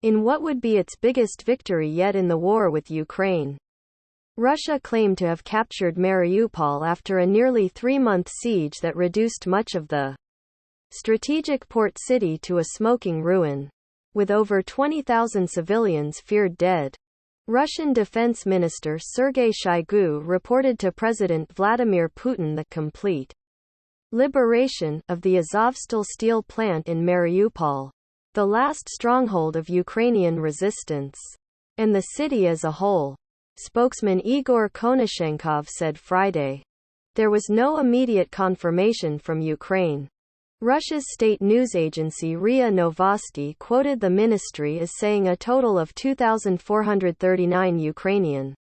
in what would be its biggest victory yet in the war with Ukraine. Russia claimed to have captured Mariupol after a nearly 3-month siege that reduced much of the strategic port city to a smoking ruin, with over 20,000 civilians feared dead. Russian Defense Minister Sergei Shoigu reported to President Vladimir Putin the complete liberation of the Azovstal steel plant in Mariupol, the last stronghold of Ukrainian resistance, and the city as a whole. Spokesman Igor Konashenkov said Friday. There was no immediate confirmation from Ukraine. Russia's state news agency RIA Novosti quoted the ministry as saying a total of 2,439 Ukrainian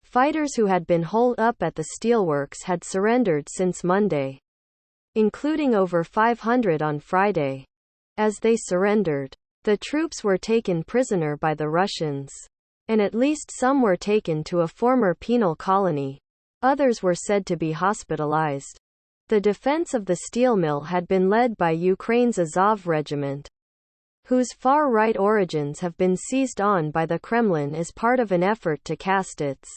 fighters who had been holed up at the steelworks had surrendered since Monday, including over 500 on Friday. As they surrendered, the troops were taken prisoner by the Russians, and at least some were taken to a former penal colony. Others were said to be hospitalized. The defense of the steel mill had been led by Ukraine's Azov regiment, whose far-right origins have been seized on by the Kremlin as part of an effort to cast its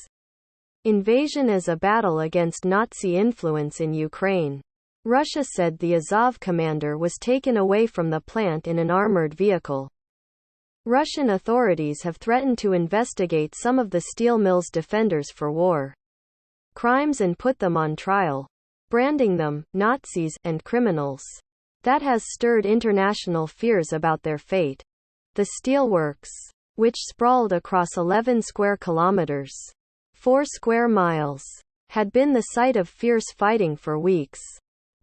invasion as a battle against Nazi influence in Ukraine. Russia said the Azov commander was taken away from the plant in an armored vehicle. Russian authorities have threatened to investigate some of the steel mill's defenders for war crimes and put them on trial, branding them Nazis and criminals. That has stirred international fears about their fate. The steelworks, which sprawled across 11 square kilometers, 4 square miles, had been the site of fierce fighting for weeks.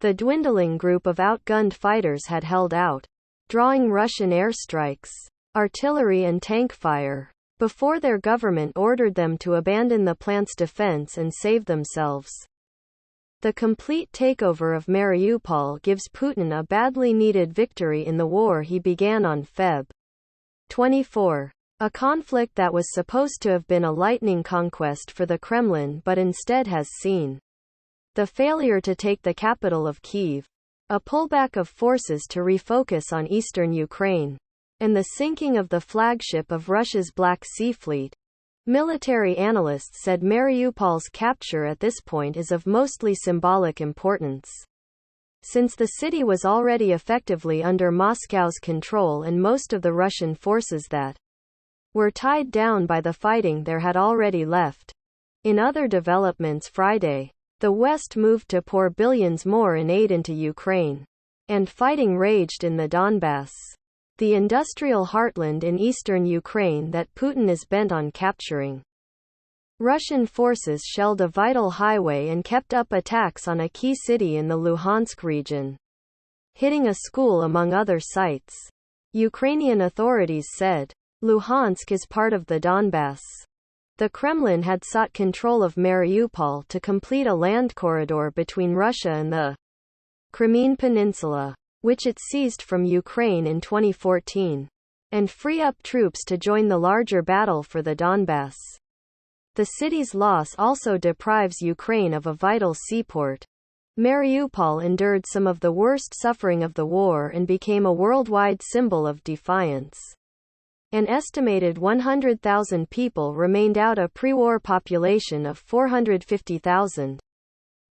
The dwindling group of outgunned fighters had held out, drawing Russian airstrikes, artillery and tank fire, before their government ordered them to abandon the plant's defense and save themselves. The complete takeover of Mariupol gives Putin a badly needed victory in the war he began on Feb. 24. A conflict that was supposed to have been a lightning conquest for the Kremlin but instead has seen the failure to take the capital of Kyiv, a pullback of forces to refocus on eastern Ukraine, and the sinking of the flagship of Russia's Black Sea Fleet. Military analysts said Mariupol's capture at this point is of mostly symbolic importance, since the city was already effectively under Moscow's control and most of the Russian forces that were tied down by the fighting there had already left. In other developments Friday, the West moved to pour billions more in aid into Ukraine, and fighting raged in the Donbass, the industrial heartland in eastern Ukraine that Putin is bent on capturing. Russian forces shelled a vital highway and kept up attacks on a key city in the Luhansk region, hitting a school among other sites. Ukrainian authorities said Luhansk is part of the Donbass. The Kremlin had sought control of Mariupol to complete a land corridor between Russia and the Crimean Peninsula, which it seized from Ukraine in 2014, and free up troops to join the larger battle for the Donbass. The city's loss also deprives Ukraine of a vital seaport. Mariupol endured some of the worst suffering of the war and became a worldwide symbol of defiance. An estimated 100,000 people remained out of a pre-war population of 450,000.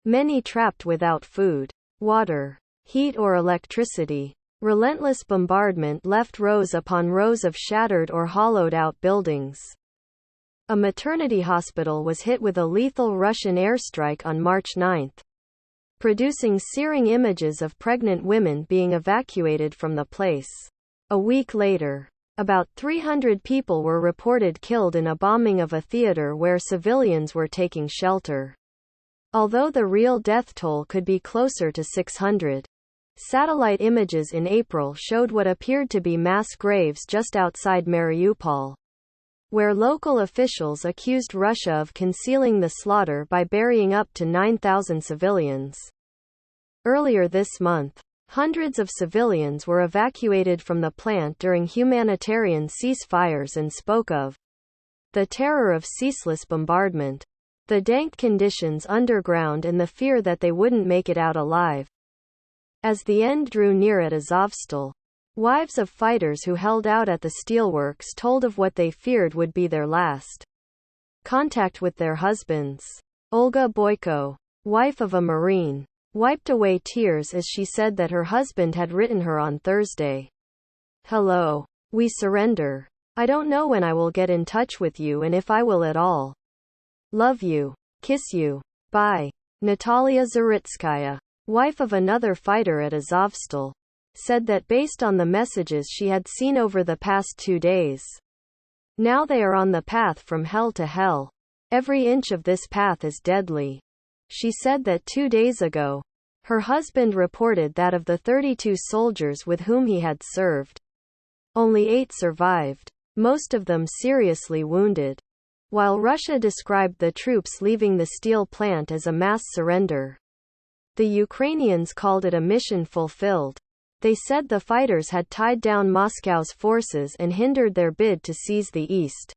Many trapped without food, water, heat or electricity. Relentless bombardment left rows upon rows of shattered or hollowed-out buildings. A maternity hospital was hit with a lethal Russian airstrike on March 9, producing searing images of pregnant women being evacuated from the place. A week later, about 300 people were reported killed in a bombing of a theater where civilians were taking shelter, although the real death toll could be closer to 600. Satellite images in April showed what appeared to be mass graves just outside Mariupol, where local officials accused Russia of concealing the slaughter by burying up to 9,000 civilians. Earlier this month, hundreds of civilians were evacuated from the plant during humanitarian ceasefires and spoke of the terror of ceaseless bombardment, the dank conditions underground and the fear that they wouldn't make it out alive. As the end drew near at Azovstal, Wives of fighters who held out at the steelworks told of what they feared would be their last contact with their husbands. Olga Boyko, wife of a Marine, wiped away tears as she said that her husband had written her on Thursday, "Hello. We surrender. I don't know when I will get in touch with you and if I will at all. Love you. Kiss you. Bye." Natalia Zaritskaya, wife of another fighter at Azovstal, said that based on the messages she had seen over the past 2 days, now they are on the path from hell to hell. Every inch of this path is deadly. She said that 2 days ago, her husband reported that of the 32 soldiers with whom he had served, only 8 survived, most of them seriously wounded. While Russia described the troops leaving the steel plant as a mass surrender, the Ukrainians called it a mission fulfilled. They said the fighters had tied down Moscow's forces and hindered their bid to seize the east.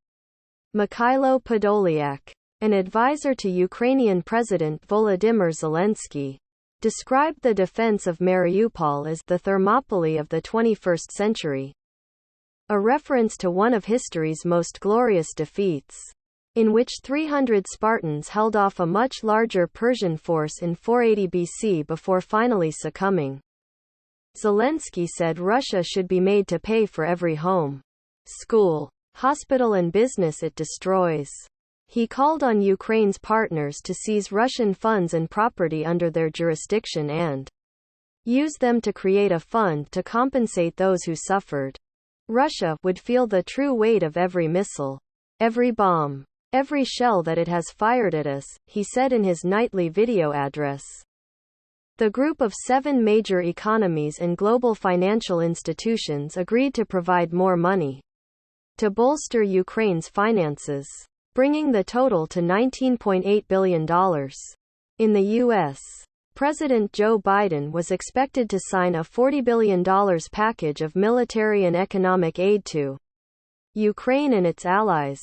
Mikhailo Podolyak, an advisor to Ukrainian President Volodymyr Zelensky, described the defense of Mariupol as the Thermopylae of the 21st century, a reference to one of history's most glorious defeats, in which 300 Spartans held off a much larger Persian force in 480 BC before finally succumbing. Zelensky said Russia should be made to pay for every home, school, hospital and business it destroys. He called on Ukraine's partners to seize Russian funds and property under their jurisdiction and use them to create a fund to compensate those who suffered. Russia would feel the true weight of every missile, every bomb, every shell that it has fired at us, he said in his nightly video address. The group of 7 major economies and global financial institutions agreed to provide more money to bolster Ukraine's finances, bringing the total to $19.8 billion. In the U.S., President Joe Biden was expected to sign a $40 billion package of military and economic aid to Ukraine and its allies.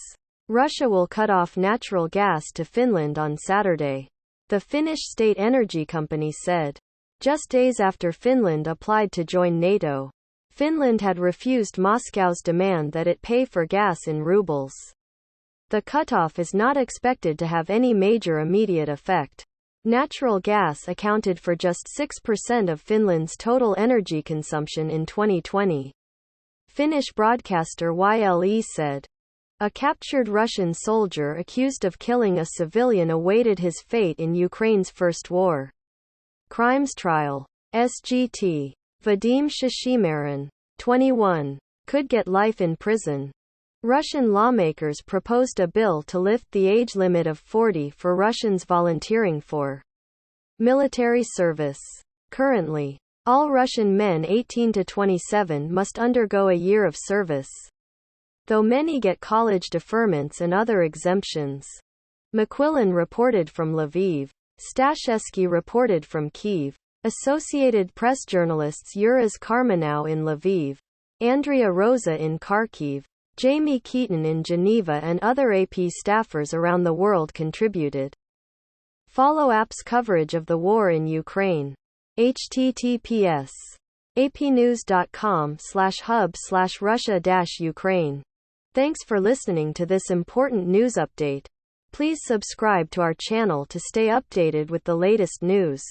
Russia will cut off natural gas to Finland on Saturday, the Finnish state energy company said. Just days after Finland applied to join NATO, Finland had refused Moscow's demand that it pay for gas in rubles. The cutoff is not expected to have any major immediate effect. Natural gas accounted for just 6% of Finland's total energy consumption in 2020. Finnish broadcaster YLE said. A captured Russian soldier accused of killing a civilian awaited his fate in Ukraine's first war crimes trial. SGT. Vadim Shishimarin, 21, could get life in prison. Russian lawmakers proposed a bill to lift the age limit of 40 for Russians volunteering for military service. Currently, all Russian men 18 to 27 must undergo a year of service, though many get college deferments and other exemptions. McQuillan reported from Lviv. Stashevsky reported from Kyiv. Associated Press journalists Uraz Karmanow in Lviv, Andrea Rosa in Kharkiv, Jamie Keaton in Geneva and other AP staffers around the world contributed. Follow AP's coverage of the war in Ukraine. https apnews.com/hub/Russia-Ukraine. Thanks for listening to this important news update. Please subscribe to our channel to stay updated with the latest news.